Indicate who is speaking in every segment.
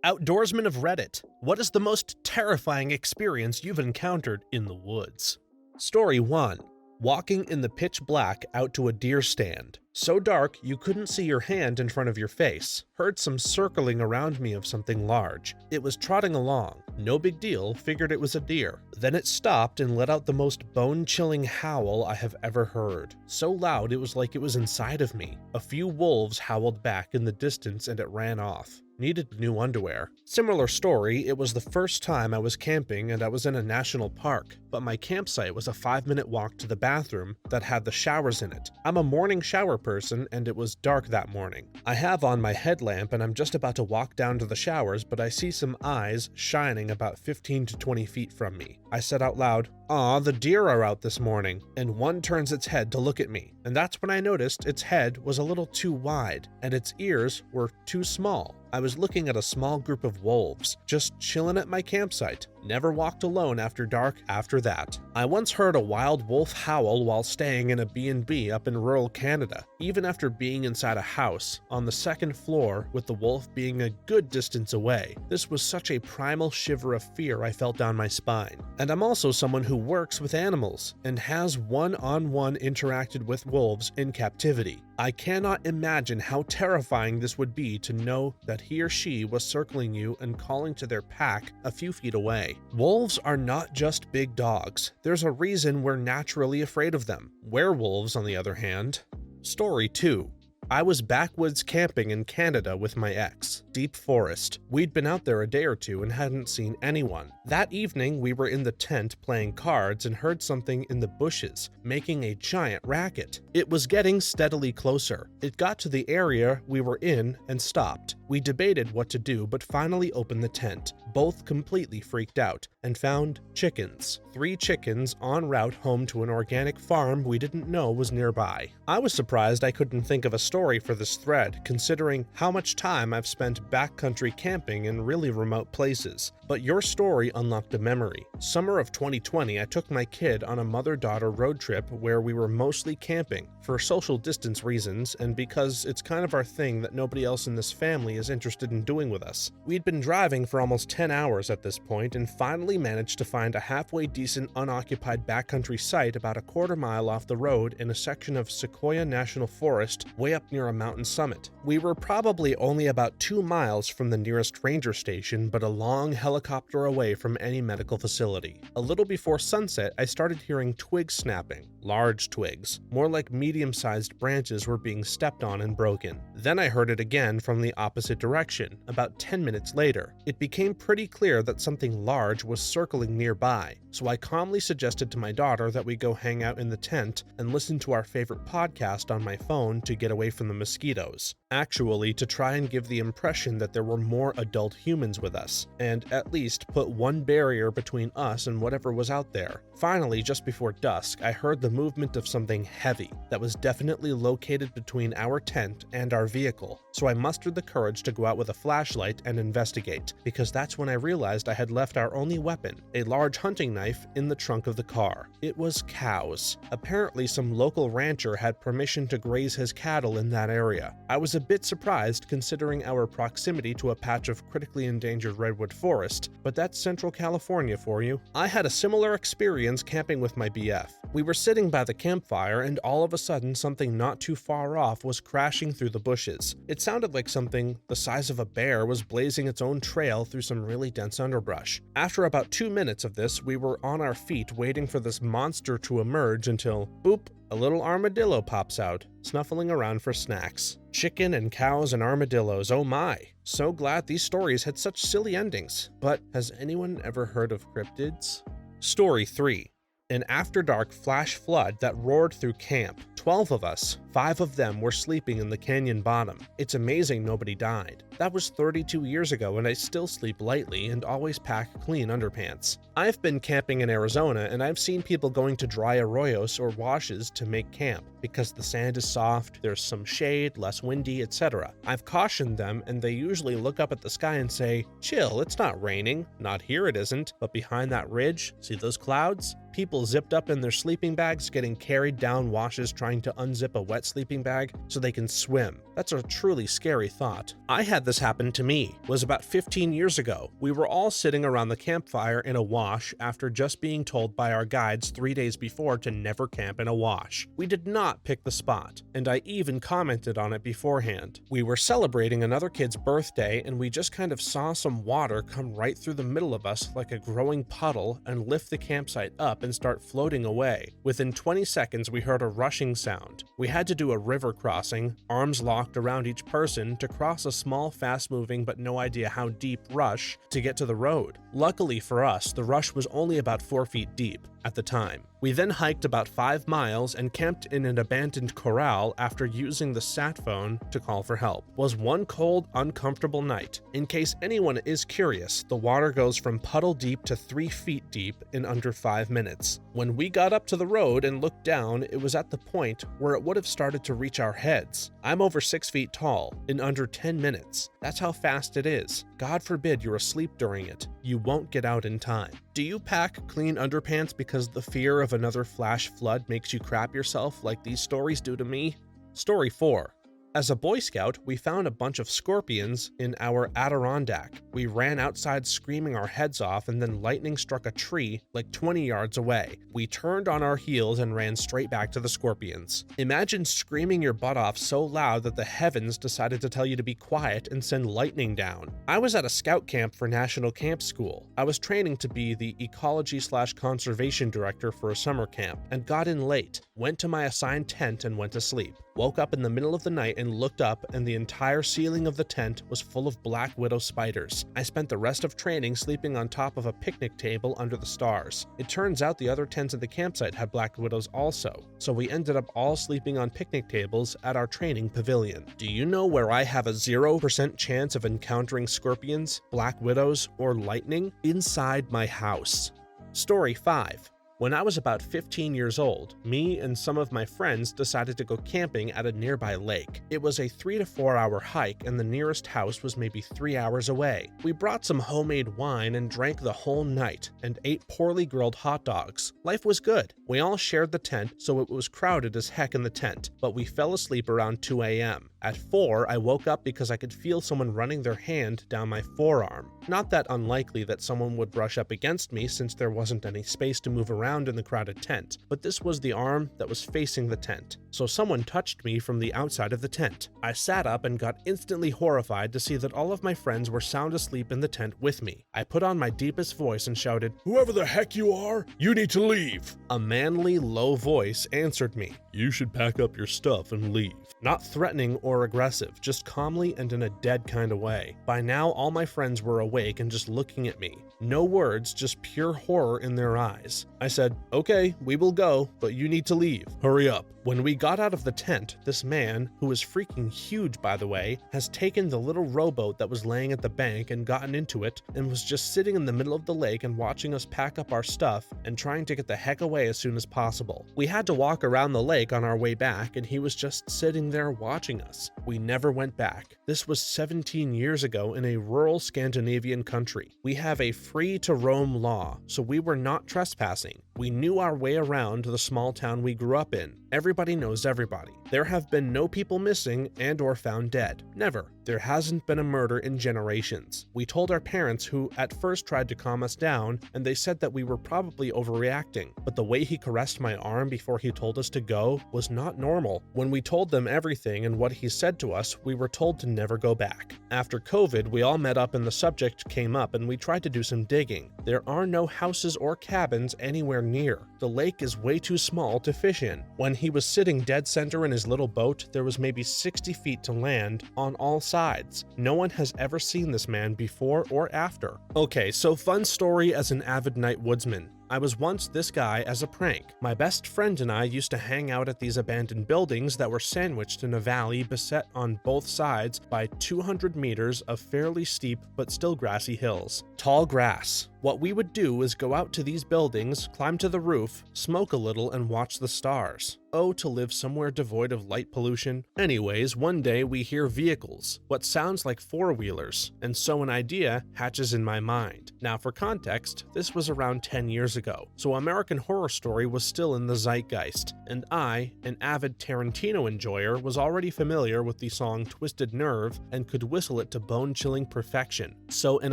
Speaker 1: Outdoorsman of Reddit, what is the most terrifying experience you've encountered in the woods? Story 1. Walking in the pitch black out to a deer stand. So dark you couldn't see your hand in front of your face. Heard some circling around me of something large. It was trotting along. No big deal, figured it was a deer. Then it stopped and let out the most bone-chilling howl I have ever heard. So loud it was like it was inside of me. A few wolves howled back in the distance and it ran off. Needed new underwear. Similar story, it was the first time I was camping and I was in a national park, but my campsite was a 5-minute walk to the bathroom that had the showers in it. I'm a morning shower person and it was dark that morning. I have on my headlamp and I'm just about to walk down to the showers, but I see some eyes shining about 15 to 20 feet from me. I said out loud, "Aw, the deer are out this morning," and one turns its head to look at me, and that's when I noticed its head was a little too wide and its ears were too small. I was looking at a small group of wolves, just chilling at my campsite. Never walked alone after dark after that. I once heard a wild wolf howl while staying in a B&B up in rural Canada, even after being inside a house, on the second floor with the wolf being a good distance away. This was such a primal shiver of fear I felt down my spine. And I'm also someone who works with animals, and has one-on-one interacted with wolves in captivity. I cannot imagine how terrifying this would be to know that he or she was circling you and calling to their pack a few feet away. Wolves are not just big dogs. There's a reason we're naturally afraid of them. Werewolves, on the other hand. Story 2. I was backwoods camping in Canada with my ex. Deep forest. We'd been out there a day or two and hadn't seen anyone. That evening, we were in the tent playing cards and heard something in the bushes, making a giant racket. It was getting steadily closer. It got to the area we were in and stopped. We debated what to do, but finally opened the tent, both completely freaked out, and found chickens. 3 chickens en route home to an organic farm we didn't know was nearby. I was surprised I couldn't think of a story for this thread, considering how much time I've spent backcountry camping in really remote places. But your story unlocked a memory. Summer of 2020, I took my kid on a mother-daughter road trip where we were mostly camping, for social distance reasons and because it's kind of our thing that nobody else in this family is interested in doing with us. We'd been driving for almost 10 hours at this point and finally managed to find a halfway decent unoccupied backcountry site about a quarter mile off the road in a section of Sequoia National Forest way up near a mountain summit. We were probably only about 2 miles from the nearest ranger station, but a long helicopter away from any medical facility. A little before sunset, I started hearing twigs snapping. Large twigs, more like medium-sized branches were being stepped on and broken. Then I heard it again from the opposite direction, about 10 minutes later. It became pretty clear that something large was circling nearby, so I calmly suggested to my daughter that we go hang out in the tent and listen to our favorite podcast on my phone to get away from the mosquitoes. Actually, to try and give the impression that there were more adult humans with us, and at least put one barrier between us and whatever was out there. Finally, just before dusk, I heard the movement of something heavy that was definitely located between our tent and our vehicle, so I mustered the courage to go out with a flashlight and investigate, because that's when I realized I had left our only weapon, a large hunting knife, in the trunk of the car. It was cows. Apparently, some local rancher had permission to graze his cattle in that area. I was a bit surprised considering our proximity to a patch of critically endangered redwood forest, but that's Central California for you. I had a similar experience camping with my BF. We were sitting by the campfire and all of a sudden something not too far off was crashing through the bushes. It sounded like something the size of a bear was blazing its own trail through some really dense underbrush. After about 2 minutes of this, we were on our feet waiting for this monster to emerge until, boop, a little armadillo pops out, snuffling around for snacks. Chicken and cows and armadillos, oh my. So glad these stories had such silly endings. But has anyone ever heard of cryptids? Story 3. An after-dark flash flood that roared through camp. 12 of us, 5 of them were sleeping in the canyon bottom. It's amazing nobody died. That was 32 years ago and I still sleep lightly and always pack clean underpants. I've been camping in Arizona and I've seen people going to dry arroyos or washes to make camp because the sand is soft, there's some shade, less windy, etc. I've cautioned them and they usually look up at the sky and say, "Chill, it's not raining." Not here it isn't, but behind that ridge, see those clouds? People zipped up in their sleeping bags getting carried down washes trying to unzip a wet sleeping bag so they can swim. That's a truly scary thought. I had this happen to me. It was about 15 years ago. We were all sitting around the campfire in a wash after just being told by our guides 3 days before to never camp in a wash. We did not pick the spot, and I even commented on it beforehand. We were celebrating another kid's birthday, and we just kind of saw some water come right through the middle of us like a growing puddle and lift the campsite up and start floating away. Within 20 seconds, we heard a rushing sound. We had to do a river crossing, arms locked around each person, to cross a small, fast-moving but no idea how deep rush to get to the road. Luckily for us, the rush was only about 4 feet deep at the time. We then hiked about 5 miles and camped in an abandoned corral after using the sat phone to call for help. It was one cold, uncomfortable night. In case anyone is curious, the water goes from puddle deep to 3 feet deep in under 5 minutes. When we got up to the road and looked down, it was at the point where it would have started to reach our heads. I'm over 6 feet tall in under 10 minutes. That's how fast it is. God forbid you're asleep during it. You won't get out in time. Do you pack clean underpants because the fear of another flash flood makes you crap yourself like these stories do to me? Story 4. As a Boy Scout, we found a bunch of scorpions in our Adirondack. We ran outside screaming our heads off, and then lightning struck a tree like 20 yards away. We turned on our heels and ran straight back to the scorpions. Imagine screaming your butt off so loud that the heavens decided to tell you to be quiet and send lightning down. I was at a scout camp for National Camp School. I was training to be the ecology/conservation director for a summer camp and got in late, went to my assigned tent and went to sleep. Woke up in the middle of the night and looked up, and the entire ceiling of the tent was full of black widow spiders. I spent the rest of training sleeping on top of a picnic table under the stars. It turns out the other tents at the campsite had black widows also, so we ended up all sleeping on picnic tables at our training pavilion. Do you know where I have a 0% chance of encountering scorpions, black widows, or lightning? Inside my house. Story 5. When I was about 15 years old, me and some of my friends decided to go camping at a nearby lake. It was a 3 to 4 hour hike, and the nearest house was maybe 3 hours away. We brought some homemade wine and drank the whole night and ate poorly grilled hot dogs. Life was good. We all shared the tent, so it was crowded as heck in the tent, but we fell asleep around 2 a.m. At 4, I woke up because I could feel someone running their hand down my forearm. Not that unlikely that someone would brush up against me since there wasn't any space to move around in the crowded tent, but this was the arm that was facing the tent, so someone touched me from the outside of the tent. I sat up and got instantly horrified to see that all of my friends were sound asleep in the tent with me. I put on my deepest voice and shouted, "Whoever the heck you are, you need to leave." A manly, low voice answered me, "You should pack up your stuff and leave." Not threatening or aggressive, just calmly and in a dead kind of way. By now, all my friends were awake and just looking at me. No words, just pure horror in their eyes. I said, "Okay, we will go, but you need to leave. Hurry up." When we got out of the tent, this man, who is freaking huge by the way, has taken the little rowboat that was laying at the bank and gotten into it and was just sitting in the middle of the lake and watching us pack up our stuff and trying to get the heck away as soon as possible. We had to walk around the lake on our way back, and he was just sitting there watching us. We never went back. This was 17 years ago in a rural Scandinavian country. We have a free-to-roam law, so we were not trespassing. We knew our way around the small town we grew up in. Everybody knows everybody. There have been no people missing and or found dead. Never. There hasn't been a murder in generations. We told our parents, who at first tried to calm us down, and they said that we were probably overreacting, but the way he caressed my arm before he told us to go was not normal. When we told them everything and what he said to us, we were told to never go back. After COVID, we all met up and the subject came up, and we tried to do some digging. There are no houses or cabins anywhere near. The lake is way too small to fish in. When he was sitting dead center in his little boat, there was maybe 60 feet to land on all sides. No one has ever seen this man before or after. Okay, so fun story as an avid night woodsman. I was once this guy as a prank. My best friend and I used to hang out at these abandoned buildings that were sandwiched in a valley beset on both sides by 200 meters of fairly steep but still grassy hills. Tall grass. What we would do is go out to these buildings, climb to the roof, smoke a little, and watch the stars. Oh, to live somewhere devoid of light pollution. Anyways, one day we hear vehicles, what sounds like four-wheelers, and so an idea hatches in my mind. Now for context, this was around 10 years ago, so American Horror Story was still in the zeitgeist, and I, an avid Tarantino enjoyer, was already familiar with the song Twisted Nerve and could whistle it to bone-chilling perfection. So an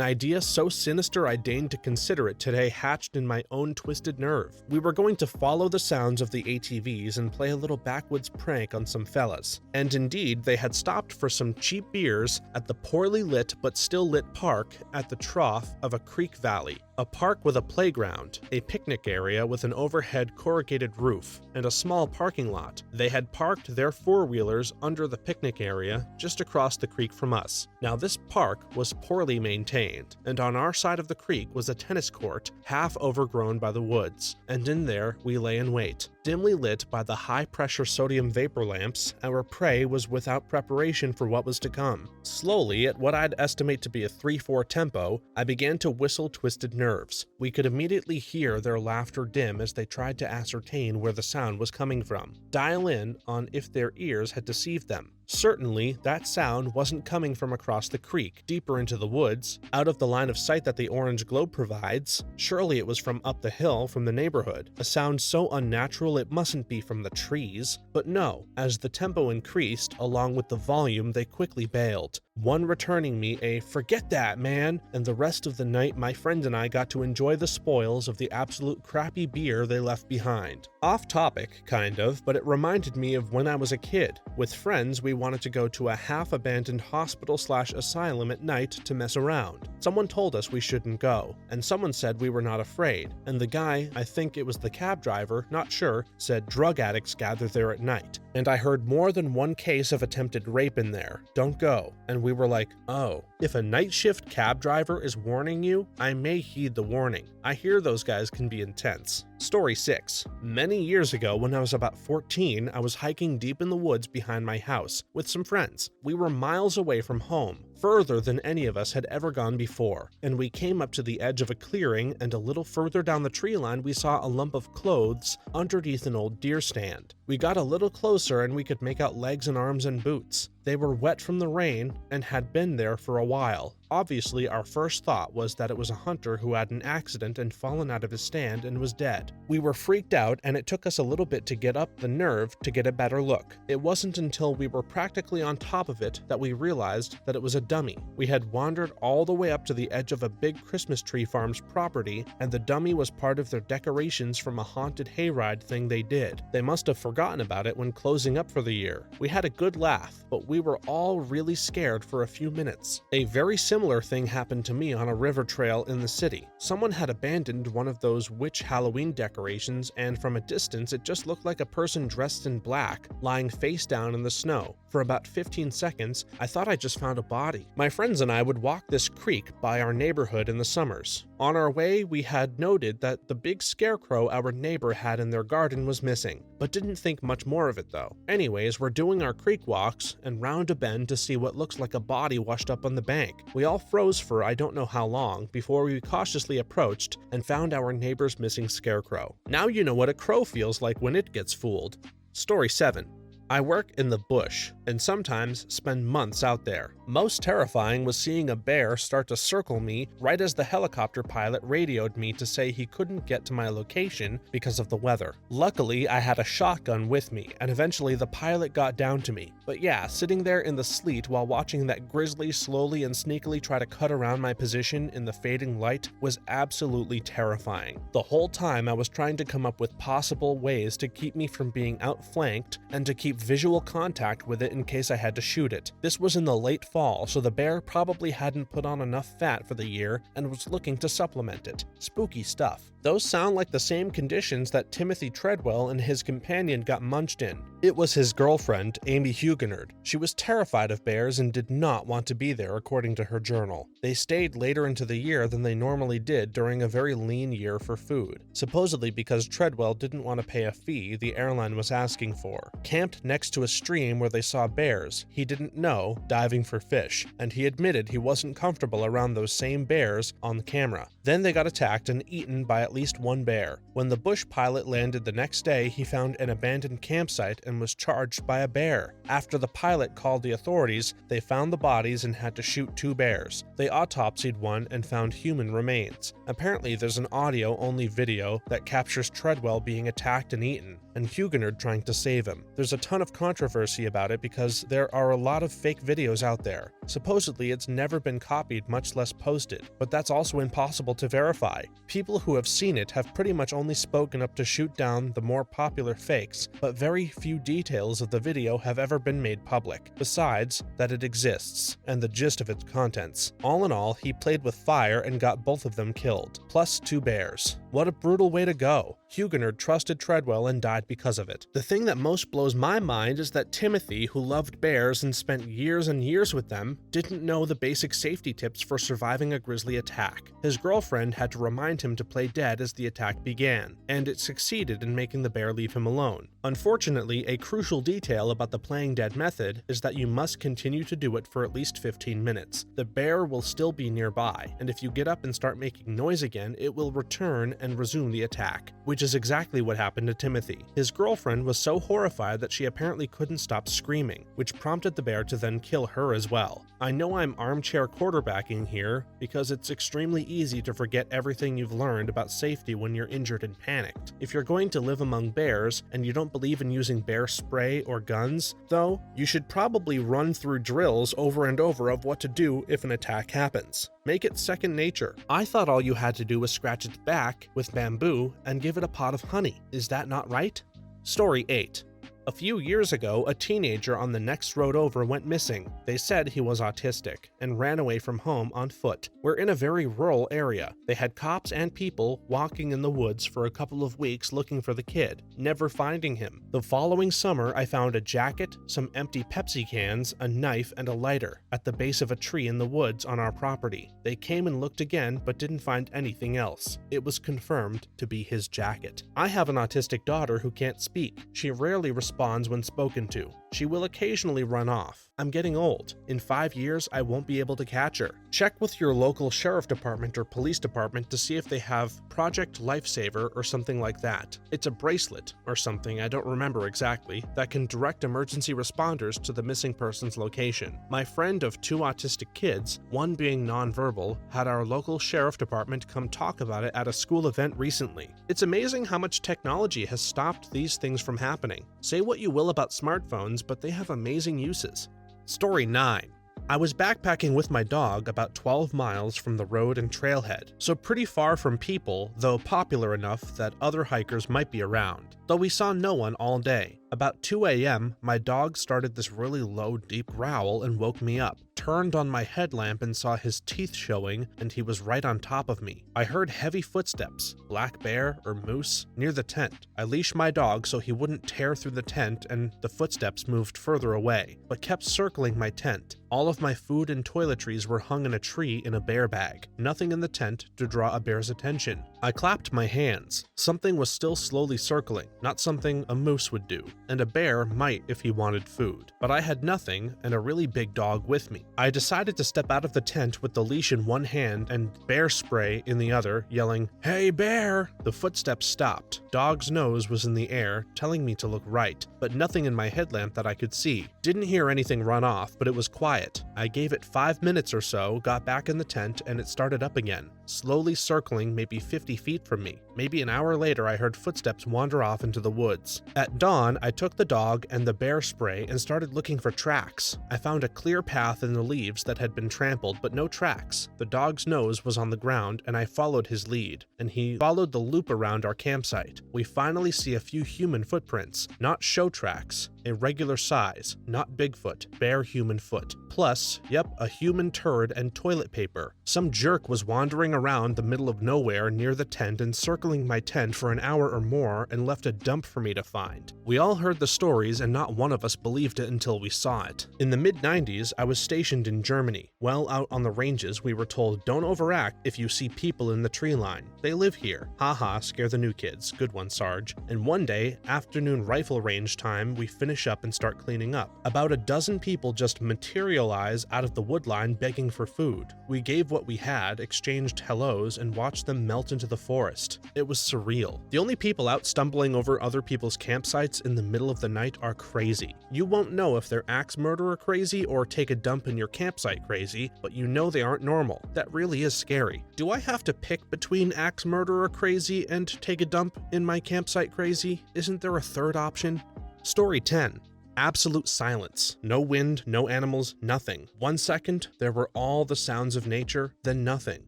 Speaker 1: idea so sinister I deigned to consider it today hatched in my own Twisted Nerve. We were going to follow the sounds of the ATVs and play a little backwoods prank on some fellas. And indeed, they had stopped for some cheap beers at the poorly lit but still lit park at the trough of a creek valley. A park with a playground, a picnic area with an overhead corrugated roof, and a small parking lot. They had parked their four-wheelers under the picnic area just across the creek from us. Now this park was poorly maintained, and on our side of the creek was a tennis court half overgrown by the woods, and in there we lay in wait. Dimly lit by the high-pressure sodium vapor lamps, our prey was without preparation for what was to come. Slowly, at what I'd estimate to be a 3/4 tempo, I began to whistle Twisted Nerves. We could immediately hear their laughter dim as they tried to ascertain where the sound was coming from. Dial in on if their ears had deceived them. Certainly, that sound wasn't coming from across the creek, deeper into the woods, out of the line of sight that the orange globe provides. Surely it was from up the hill from the neighborhood, a sound so unnatural it mustn't be from the trees. But no, as the tempo increased, along with the volume, they quickly bailed. One returning me a "forget that, man," and the rest of the night my friend and I got to enjoy the spoils of the absolute crappy beer they left behind. Off topic, kind of, but it reminded me of when I was a kid. With friends, we wanted to go to a half-abandoned hospital/asylum at night to mess around. Someone told us we shouldn't go, and someone said we were not afraid, and the guy, I think it was the cab driver, not sure, said drug addicts gather there at night. And I heard more than one case of attempted rape in there. Don't go. And we were like, oh, if a night shift cab driver is warning you, I may heed the warning. I hear those guys can be intense. Story 6. Many years ago, when I was about 14, I was hiking deep in the woods behind my house with some friends. We were miles away from home, further than any of us had ever gone before, and we came up to the edge of a clearing, and a little further down the tree line we saw a lump of clothes underneath an old deer stand. We got a little closer and we could make out legs and arms and boots. They were wet from the rain and had been there for a while. Obviously, our first thought was that it was a hunter who had an accident and fallen out of his stand and was dead. We were freaked out, and it took us a little bit to get up the nerve to get a better look. It wasn't until we were practically on top of it that we realized that it was a dummy. We had wandered all the way up to the edge of a big Christmas tree farm's property, and the dummy was part of their decorations from a haunted hayride thing they did. They must have forgotten about it when closing up for the year. We had a good laugh, but we were all really scared for a few minutes. A very similar thing happened to me on a river trail in the city. Someone had abandoned one of those witch Halloween decorations, and from a distance it just looked like a person dressed in black, lying face down in the snow. For about 15 seconds, I thought I just found a body. My friends and I would walk this creek by our neighborhood in the summers. On our way, we had noted that the big scarecrow our neighbor had in their garden was missing, but didn't think much more of it though. Anyways, we're doing our creek walks and round a bend to see what looks like a body washed up on the bank. We all froze for I don't know how long before we cautiously approached and found our neighbor's missing scarecrow. Now you know what a crow feels like when it gets fooled. Story 7. I work in the bush and sometimes spend months out there. Most terrifying was seeing a bear start to circle me right as the helicopter pilot radioed me to say he couldn't get to my location because of the weather. Luckily, I had a shotgun with me, and eventually the pilot got down to me. But yeah, sitting there in the sleet while watching that grizzly slowly and sneakily try to cut around my position in the fading light was absolutely terrifying. The whole time I was trying to come up with possible ways to keep me from being outflanked and to keep visual contact with it in case I had to shoot it. This was in the late fall, so the bear probably hadn't put on enough fat for the year and was looking to supplement it. Spooky stuff. Those sound like the same conditions that Timothy Treadwell and his companion got munched in. It was his girlfriend, Amy Huguenard. She was terrified of bears and did not want to be there, according to her journal. They stayed later into the year than they normally did during a very lean year for food, supposedly because Treadwell didn't want to pay a fee the airline was asking for. Camped next to a stream where they saw bears he didn't know diving for fish, and he admitted he wasn't comfortable around those same bears on camera. Then they got attacked and eaten by at least one bear. When the bush pilot landed the next day, he found an abandoned campsite and was charged by a bear. After the pilot called the authorities, they found the bodies and had to shoot 2 bears. They autopsied one and found human remains. Apparently, there's an audio-only video that captures Treadwell being attacked and eaten, and Huguenot trying to save him. There's a ton of controversy about it because there are a lot of fake videos out there. Supposedly, it's never been copied, much less posted, but that's also impossible to verify. People who have seen it have pretty much only spoken up to shoot down the more popular fakes, but very few details of the video have ever been made public, besides that it exists, and the gist of its contents. All in all, he played with fire and got both of them killed, plus 2 bears. What a brutal way to go. Huguenot trusted Treadwell and died because of it. The thing that most blows my mind is that Timothy, who loved bears and spent years and years with them, didn't know the basic safety tips for surviving a grizzly attack. His girlfriend had to remind him to play dead as the attack began, and it succeeded in making the bear leave him alone. Unfortunately, a crucial detail about the playing dead method is that you must continue to do it for at least 15 minutes. The bear will still be nearby, and if you get up and start making noise again, it will return and resume the attack, which is exactly what happened to Timothy. His girlfriend was so horrified that she apparently couldn't stop screaming, which prompted the bear to then kill her as well. I know I'm armchair quarterbacking here because it's extremely easy to forget everything you've learned about safety when you're injured and panicked. If you're going to live among bears and you don't believe in using bear spray or guns, though, you should probably run through drills over and over of what to do if an attack happens. Make it second nature. I thought all you had to do was scratch its back with bamboo and give it a pot of honey. Is that not right? Story 8. A few years ago, a teenager on the next road over went missing. They said he was autistic and ran away from home on foot. We're in a very rural area. They had cops and people walking in the woods for a couple of weeks looking for the kid, never finding him. The following summer, I found a jacket, some empty Pepsi cans, a knife, and a lighter at the base of a tree in the woods on our property. They came and looked again, but didn't find anything else. It was confirmed to be his jacket. I have an autistic daughter who can't speak. She rarely responds when spoken to. She will occasionally run off. I'm getting old. In 5 years, I won't be able to catch her. Check with your local sheriff department or police department to see if they have Project Lifesaver or something like that. It's a bracelet or something, I don't remember exactly, that can direct emergency responders to the missing person's location. My friend of 2 autistic kids, one being nonverbal, had our local sheriff department come talk about it at a school event recently. It's amazing how much technology has stopped these things from happening. Say what you will about smartphones, but they have amazing uses. Story 9. I was backpacking with my dog about 12 miles from the road and trailhead, so pretty far from people, though popular enough that other hikers might be around, though we saw no one all day. About 2 a.m., my dog started this really low, deep growl and woke me up. Turned on my headlamp and saw his teeth showing, and he was right on top of me. I heard heavy footsteps, black bear or moose, near the tent. I leashed my dog so he wouldn't tear through the tent, and the footsteps moved further away, but kept circling my tent. All of my food and toiletries were hung in a tree in a bear bag, nothing in the tent to draw a bear's attention. I clapped my hands. Something was still slowly circling, not something a moose would do, and a bear might if he wanted food. But I had nothing and a really big dog with me. I decided to step out of the tent with the leash in one hand and bear spray in the other, yelling, "Hey bear!" The footsteps stopped. Dog's nose was in the air, telling me to look right, but nothing in my headlamp that I could see. Didn't hear anything run off, but it was quiet. I gave it 5 minutes or so, got back in the tent, and it started up again, slowly circling maybe 50 feet from me. Maybe an hour later, I heard footsteps wander off into the woods. At dawn, I took the dog and the bear spray and started looking for tracks. I found a clear path in the leaves that had been trampled, but no tracks. The dog's nose was on the ground, and I followed his lead, and he followed the loop around our campsite. We finally see a few human footprints, not show tracks, a regular size, not Bigfoot, bare human foot. Plus, a human turd and toilet paper. Some jerk was wandering around the middle of nowhere near the tent and circling my tent for an hour or more and left a dump for me to find. We all heard the stories and not one of us believed it until we saw it. In the mid-90s, I was stationed in Germany. Well out on the ranges, we were told, don't overact if you see people in the tree line. They live here. Haha, scare the new kids. Good one, Sarge. And one day, afternoon rifle range time, we finished finish up and start cleaning up. About a dozen people just materialize out of the woodline begging for food. We gave what we had, exchanged hellos, and watched them melt into the forest. It was surreal. The only people out stumbling over other people's campsites in the middle of the night are crazy. You won't know if they're axe murderer crazy or take a dump in your campsite crazy, but you know they aren't normal. That really is scary. Do I have to pick between axe murderer crazy and take a dump in my campsite crazy? Isn't there a third option? Story 10. Absolute silence. No wind, no animals, nothing. 1 second, there were all the sounds of nature, then nothing.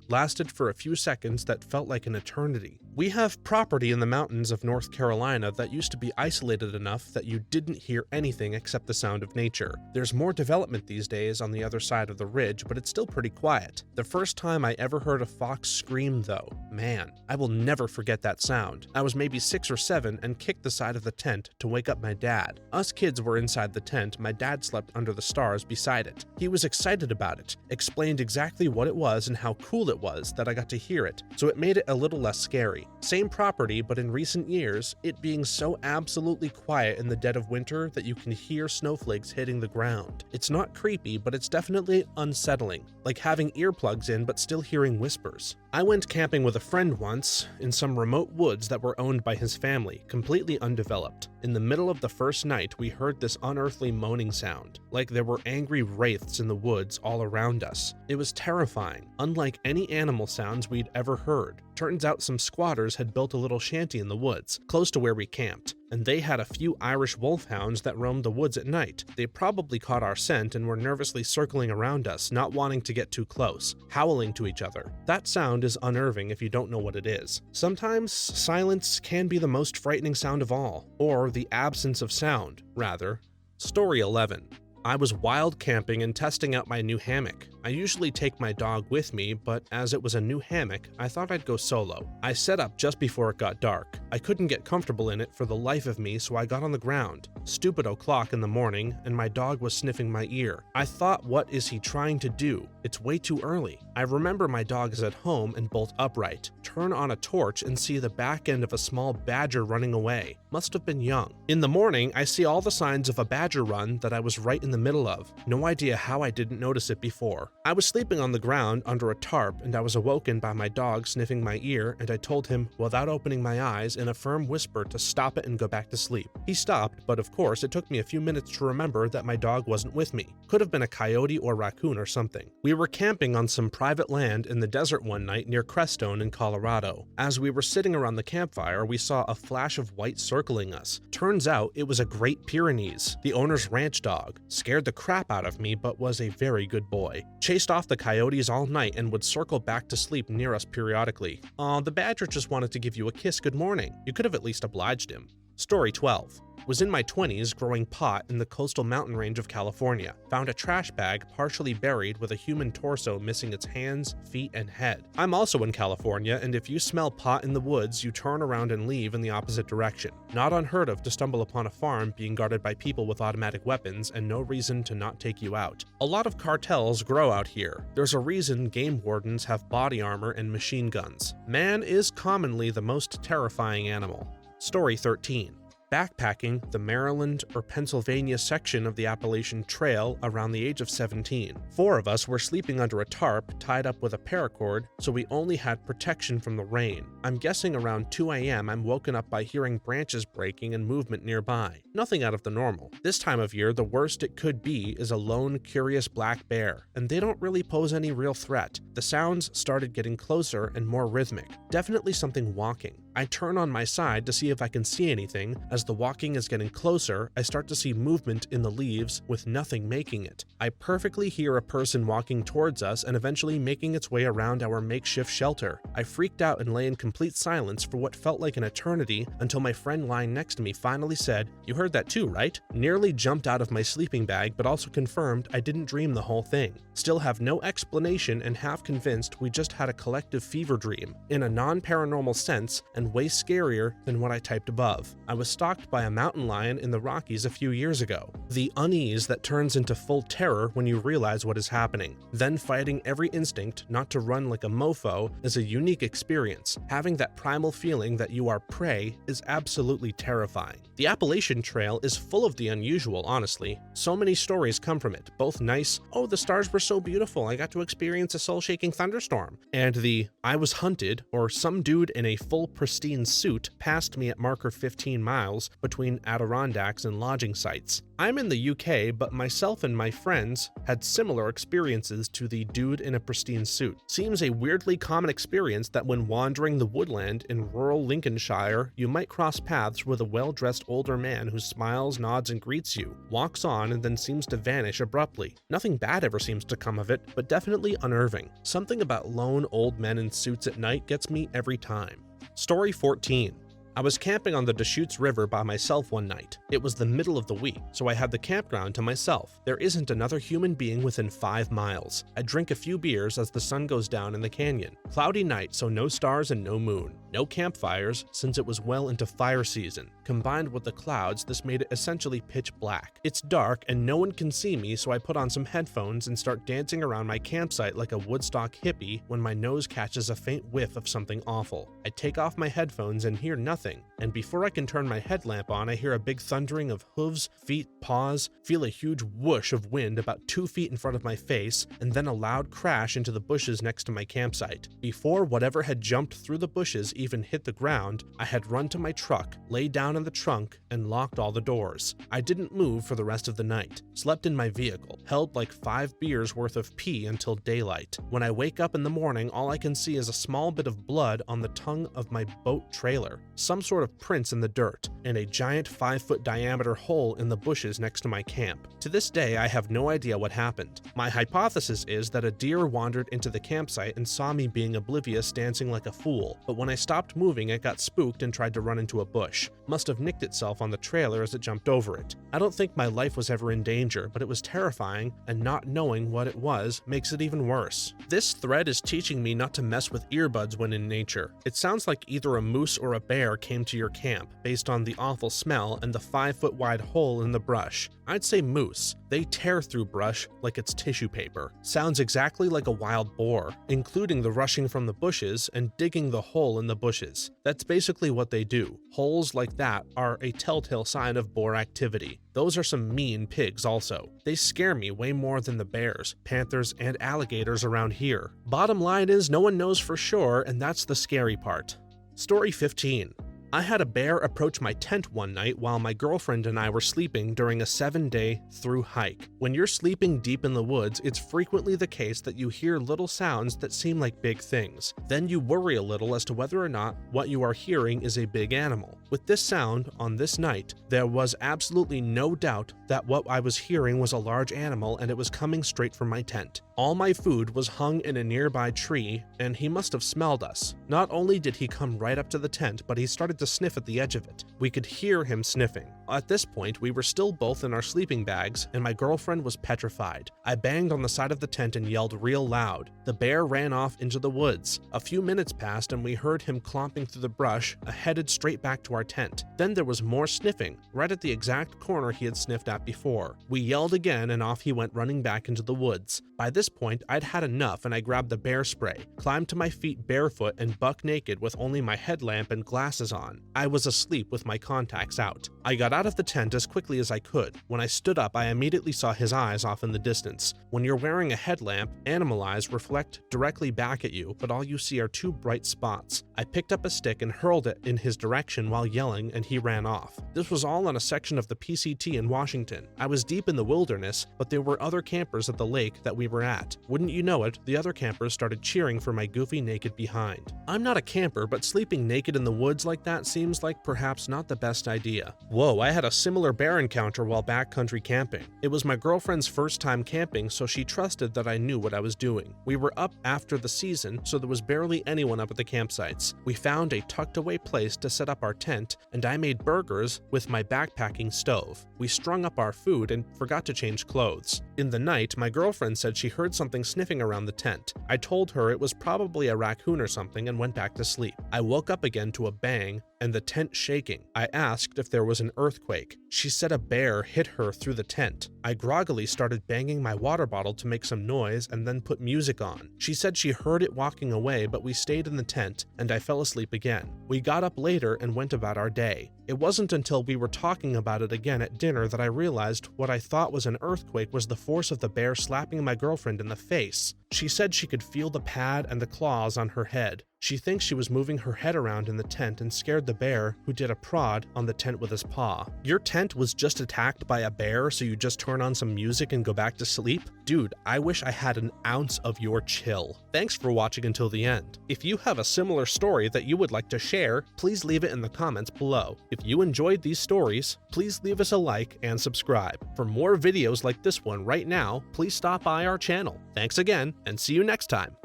Speaker 1: Lasted for a few seconds that felt like an eternity. We have property in the mountains of North Carolina that used to be isolated enough that you didn't hear anything except the sound of nature. There's more development these days on the other side of the ridge, but it's still pretty quiet. The first time I ever heard a fox scream though, man, I will never forget that sound. I was maybe 6 or 7 and kicked the side of the tent to wake up my dad. Us kids were inside the tent, my dad slept under the stars beside it. He was excited about it, explained exactly what it was and how cool it was that I got to hear it, so it made it a little less scary. Same property, but in recent years, it being so absolutely quiet in the dead of winter that you can hear snowflakes hitting the ground. It's not creepy, but it's definitely unsettling, like having earplugs in but still hearing whispers. I went camping with a friend once in some remote woods that were owned by his family, completely undeveloped. In the middle of the first night, we heard this unearthly moaning sound, like there were angry wraiths in the woods all around us. It was terrifying, unlike any animal sounds we'd ever heard. Turns out some squatters had built a little shanty in the woods, close to where we camped, and they had a few Irish wolfhounds that roamed the woods at night. They probably caught our scent and were nervously circling around us, not wanting to get too close, howling to each other. That sound is unnerving if you don't know what it is. Sometimes silence can be the most frightening sound of all, or the absence of sound, rather. Story 11. I was wild camping and testing out my new hammock. I usually take my dog with me, but as it was a new hammock, I thought I'd go solo. I set up just before it got dark. I couldn't get comfortable in it for the life of me, so I got on the ground. Stupid o'clock in the morning, and my dog was sniffing my ear. I thought, what is he trying to do? It's way too early. I remember my dog is at home and bolt upright. Turn on a torch and see the back end of a small badger running away. Must have been young. In the morning, I see all the signs of a badger run that I was right in the middle of. No idea how I didn't notice it before. I was sleeping on the ground under a tarp and I was awoken by my dog sniffing my ear, and I told him, without opening my eyes, in a firm whisper to stop it and go back to sleep. He stopped, but of course it took me a few minutes to remember that my dog wasn't with me. Could have been a coyote or raccoon or something. We were camping on some private land in the desert one night near Crestone in Colorado. As we were sitting around the campfire, we saw a flash of white circling us. Turns out it was a Great Pyrenees, the owner's ranch dog. Scared the crap out of me, but was a very good boy. Chased off the coyotes all night and would circle back to sleep near us periodically. Aw, the badger just wanted to give you a kiss good morning. You could have at least obliged him. Story 12. Was in my 20s growing pot in the coastal mountain range of California. Found a trash bag partially buried with a human torso missing its hands, feet, and head. I'm also in California, and if you smell pot in the woods, you turn around and leave in the opposite direction. Not unheard of to stumble upon a farm being guarded by people with automatic weapons and no reason to not take you out. A lot of cartels grow out here. There's a reason game wardens have body armor and machine guns. Man is commonly the most terrifying animal. Story 13. Backpacking the Maryland or Pennsylvania section of the Appalachian Trail around the age of 17. 4 of us were sleeping under a tarp tied up with a paracord, so we only had protection from the rain. I'm guessing around 2 a.m. I'm woken up by hearing branches breaking and movement nearby. Nothing out of the normal. This time of year, the worst it could be is a lone, curious black bear, and they don't really pose any real threat. The sounds started getting closer and more rhythmic. Definitely something walking. I turn on my side to see if I can see anything. As the walking is getting closer, I start to see movement in the leaves with nothing making it. I perfectly hear a person walking towards us and eventually making its way around our makeshift shelter. I freaked out and lay in complete silence for what felt like an eternity until my friend lying next to me finally said, "You heard that too, right?" Nearly jumped out of my sleeping bag, but also confirmed I didn't dream the whole thing. Still have no explanation and half convinced we just had a collective fever dream. In a non-paranormal sense, and way scarier than what I typed above. I was stalked by a mountain lion in the Rockies a few years ago. The unease that turns into full terror when you realize what is happening. Then fighting every instinct not to run like a mofo is a unique experience. Having that primal feeling that you are prey is absolutely terrifying. The Appalachian Trail is full of the unusual, honestly. So many stories come from it, both nice, "Oh, the stars were so beautiful, I got to experience a soul-shaking thunderstorm," and the "I was hunted," or some dude in a full pristine suit passed me at marker 15 miles between Adirondacks and lodging sites. I'm in the UK, but myself and my friends had similar experiences to the dude in a pristine suit. Seems a weirdly common experience that when wandering the woodland in rural Lincolnshire, you might cross paths with a well-dressed older man who smiles, nods, and greets you, walks on, and then seems to vanish abruptly. Nothing bad ever seems to come of it, but definitely unnerving. Something about lone old men in suits at night gets me every time. Story 14. I was camping on the Deschutes River by myself one night. It was the middle of the week, so I had the campground to myself. There isn't another human being within 5 miles. I drink a few beers as the sun goes down in the canyon. Cloudy night, so no stars and no moon. No campfires, since it was well into fire season. Combined with the clouds, this made it essentially pitch black. It's dark and no one can see me, so I put on some headphones and start dancing around my campsite like a Woodstock hippie when my nose catches a faint whiff of something awful. I take off my headphones and hear nothing, and before I can turn my headlamp on, I hear a big thundering of hooves, feet, paws, feel a huge whoosh of wind about 2 feet in front of my face, and then a loud crash into the bushes next to my campsite. Before whatever had jumped through the bushes even hit the ground, I had run to my truck, laid down in the trunk, and locked all the doors. I didn't move for the rest of the night, slept in my vehicle, held like 5 beers worth of pee until daylight. When I wake up in the morning, all I can see is a small bit of blood on the tongue of my boat trailer, some sort of prints in the dirt, and a giant 5-foot diameter hole in the bushes next to my camp. To this day, I have no idea what happened. My hypothesis is that a deer wandered into the campsite and saw me being oblivious, dancing like a fool, but when I stopped moving, it got spooked and tried to run into a bush. Must have nicked itself on the trailer as it jumped over it. I don't think my life was ever in danger, but it was terrifying, and not knowing what it was makes it even worse. This thread is teaching me not to mess with earbuds when in nature. It sounds like either a moose or a bear came to your camp, based on the awful smell and the 5-foot wide hole in the brush. I'd say moose. They tear through brush like it's tissue paper. Sounds exactly like a wild boar, including the rushing from the bushes and digging the hole in the bushes. That's basically what they do. Holes like that are a telltale sign of boar activity. Those are some mean pigs also. They scare me way more than the bears, panthers, and alligators around here. Bottom line is no one knows for sure, and that's the scary part. Story 15. I had a bear approach my tent one night while my girlfriend and I were sleeping during a 7-day through hike. When you're sleeping deep in the woods, it's frequently the case that you hear little sounds that seem like big things. Then you worry a little as to whether or not what you are hearing is a big animal. With this sound on this night, there was absolutely no doubt that what I was hearing was a large animal and it was coming straight from my tent. All my food was hung in a nearby tree, and he must have smelled us. Not only did he come right up to the tent, but he started to sniff at the edge of it. We could hear him sniffing. At this point, we were still both in our sleeping bags, and my girlfriend was petrified. I banged on the side of the tent and yelled real loud. The bear ran off into the woods. A few minutes passed, and we heard him clomping through the brush, headed straight back to our tent. Then there was more sniffing, right at the exact corner he had sniffed at before. We yelled again, and off he went running back into the woods. By this point, I'd had enough, and I grabbed the bear spray, climbed to my feet barefoot and buck naked with only my headlamp and glasses on. I was asleep with my contacts out. I got out of the tent as quickly as I could. When I stood up, I immediately saw his eyes off in the distance. When you're wearing a headlamp, animal eyes reflect directly back at you, but all you see are 2 bright spots. I picked up a stick and hurled it in his direction while yelling, and he ran off. This was all on a section of the PCT in Washington. I was deep in the wilderness, but there were other campers at the lake that we were at. Wouldn't you know it, the other campers started cheering for my goofy naked behind. I'm not a camper, but sleeping naked in the woods like that that seems like perhaps not the best idea. Whoa, I had a similar bear encounter while backcountry camping. It was my girlfriend's first time camping, so she trusted that I knew what I was doing. We were up after the season, so there was barely anyone up at the campsites. We found a tucked away place to set up our tent, and I made burgers with my backpacking stove. We strung up our food and forgot to change clothes. In the night, my girlfriend said she heard something sniffing around the tent. I told her it was probably a raccoon or something and went back to sleep. I woke up again to a bang and the tent shaking. I asked if there was an earthquake. She said a bear hit her through the tent. I groggily started banging my water bottle to make some noise and then put music on. She said she heard it walking away, but we stayed in the tent and I fell asleep again. We got up later and went about our day. It wasn't until we were talking about it again at dinner that I realized what I thought was an earthquake was the force of the bear slapping my girlfriend in the face. She said she could feel the pad and the claws on her head. She thinks she was moving her head around in the tent and scared the bear, who did a prod on the tent with his paw. Your tent was just attacked by a bear, so you just turn on some music and go back to sleep? Dude, I wish I had an ounce of your chill. Thanks for watching until the end. If you have a similar story that you would like to share, please leave it in the comments below. If you enjoyed these stories, please leave us a like and subscribe. For more videos like this one right now, please stop by our channel. Thanks again, and see you next time.